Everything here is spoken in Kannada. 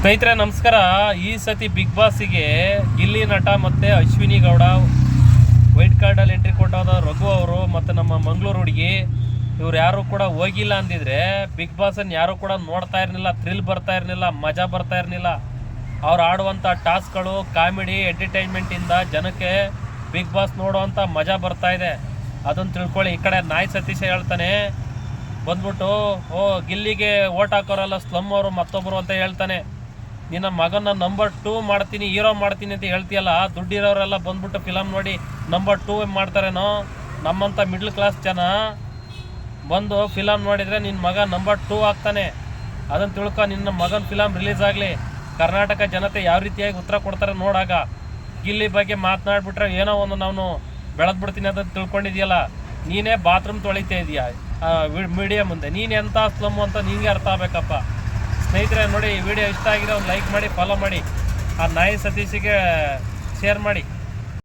ಸ್ನೇಹಿತರೆ ನಮಸ್ಕಾರ. ಈ ಸತಿ ಬಿಗ್ ಬಾಸಿಗೆ ಗಿಲ್ಲಿ ನಟ ಮತ್ತು ಅಶ್ವಿನಿ ಗೌಡ, ವೈಟ್ ಕಾರ್ಡಲ್ಲಿ ಎಂಟ್ರಿ ಕೊಟ್ಟೋದ ರಘು ಅವರು ಮತ್ತು ನಮ್ಮ ಮಂಗಳೂರು ಹುಡುಗಿ ಇವ್ರು ಯಾರು ಕೂಡ ಹೋಗಿಲ್ಲ ಅಂದಿದ್ರೆ ಬಿಗ್ ಬಾಸನ್ನು ಯಾರು ಕೂಡ ನೋಡ್ತಾ ಇರಲಿಲ್ಲ, ಥ್ರಿಲ್ ಬರ್ತಾ ಇರಲಿಲ್ಲ, ಮಜಾ ಬರ್ತಾ ಇರಲಿಲ್ಲ. ಅವ್ರು ಆಡುವಂಥ ಟಾಸ್ಕ್ಗಳು, ಕಾಮಿಡಿ, ಎಂಟರ್ಟೈನ್ಮೆಂಟಿಂದ ಜನಕ್ಕೆ ಬಿಗ್ ಬಾಸ್ ನೋಡುವಂಥ ಮಜಾ ಬರ್ತಾ ಇದೆ. ಅದನ್ನು ತಿಳ್ಕೊಳ್ಳಿ. ಈ ಕಡೆ ನಾಯಿ ಸತೀಶ ಹೇಳ್ತಾನೆ ಬಂದ್ಬಿಟ್ಟು, ಗಿಲ್ಲಿಗೆ ಓಟ್ ಹಾಕೋರಲ್ಲ ಸ್ಲಮ್ ಅವರು ಮತ್ತೊಬ್ಬರು ಅಂತ ಹೇಳ್ತಾನೆ. ನಿನ್ನ ಮಗನ ನಂಬರ್ 2 ಮಾಡ್ತೀನಿ, ಹೀರೋ ಮಾಡ್ತೀನಿ ಅಂತ ಹೇಳ್ತೀಯಲ್ಲ, ದುಡ್ಡಿರೋರೆಲ್ಲ ಬಂದ್ಬಿಟ್ಟು ಫಿಲಮ್ ನೋಡಿ ನಂಬರ್ 2 ಮಾಡ್ತಾರೇನೋ? ನಮ್ಮಂಥ ಮಿಡ್ಲ್ ಕ್ಲಾಸ್ ಜನ ಬಂದು ಫಿಲಮ್ ನೋಡಿದರೆ ನಿನ್ನ ಮಗ ನಂಬರ್ 2 ಆಗ್ತಾನೆ. ಅದನ್ನು ತಿಳ್ಕೊ. ನಿನ್ನ ಮಗನ ಫಿಲಮ್ ರಿಲೀಸ್ ಆಗಲಿ, ಕರ್ನಾಟಕ ಜನತೆ ಯಾವ ರೀತಿಯಾಗಿ ಉತ್ತರ ಕೊಡ್ತಾರೆ ನೋಡಾಗ. ಗಿಲ್ಲಿ ಬಗ್ಗೆ ಮಾತನಾಡ್ಬಿಟ್ರೆ ಏನೋ ಒಂದು ನಾನು ಬೆಳೆದ್ಬಿಡ್ತೀನಿ ಅಂತ ತಿಳ್ಕೊಂಡಿದ್ಯಲ್ಲ. ನೀನೇ ಬಾತ್ರೂಮ್ ತೊಳಿತಾ ಇದೀಯಾ ಮೀಡಿಯಾ ಮುಂದೆ. ನೀನು ಎಂಥ ಸ್ಲಮ್ಮು ಅಂತ ನಿನಗೆ ಅರ್ಥ ಆಗಬೇಕಪ್ಪ. ಸ್ನೇಹಿತರೆ ನೋಡಿ, ಈ ವಿಡಿಯೋ ಇಷ್ಟ ಆಗಿರೋ ಒಂದು ಲೈಕ್ ಮಾಡಿ, ಫಾಲೋ ಮಾಡಿ, ಆ ನಾಯಿ ಸತೀಶಿಗೆ ಶೇರ್ ಮಾಡಿ.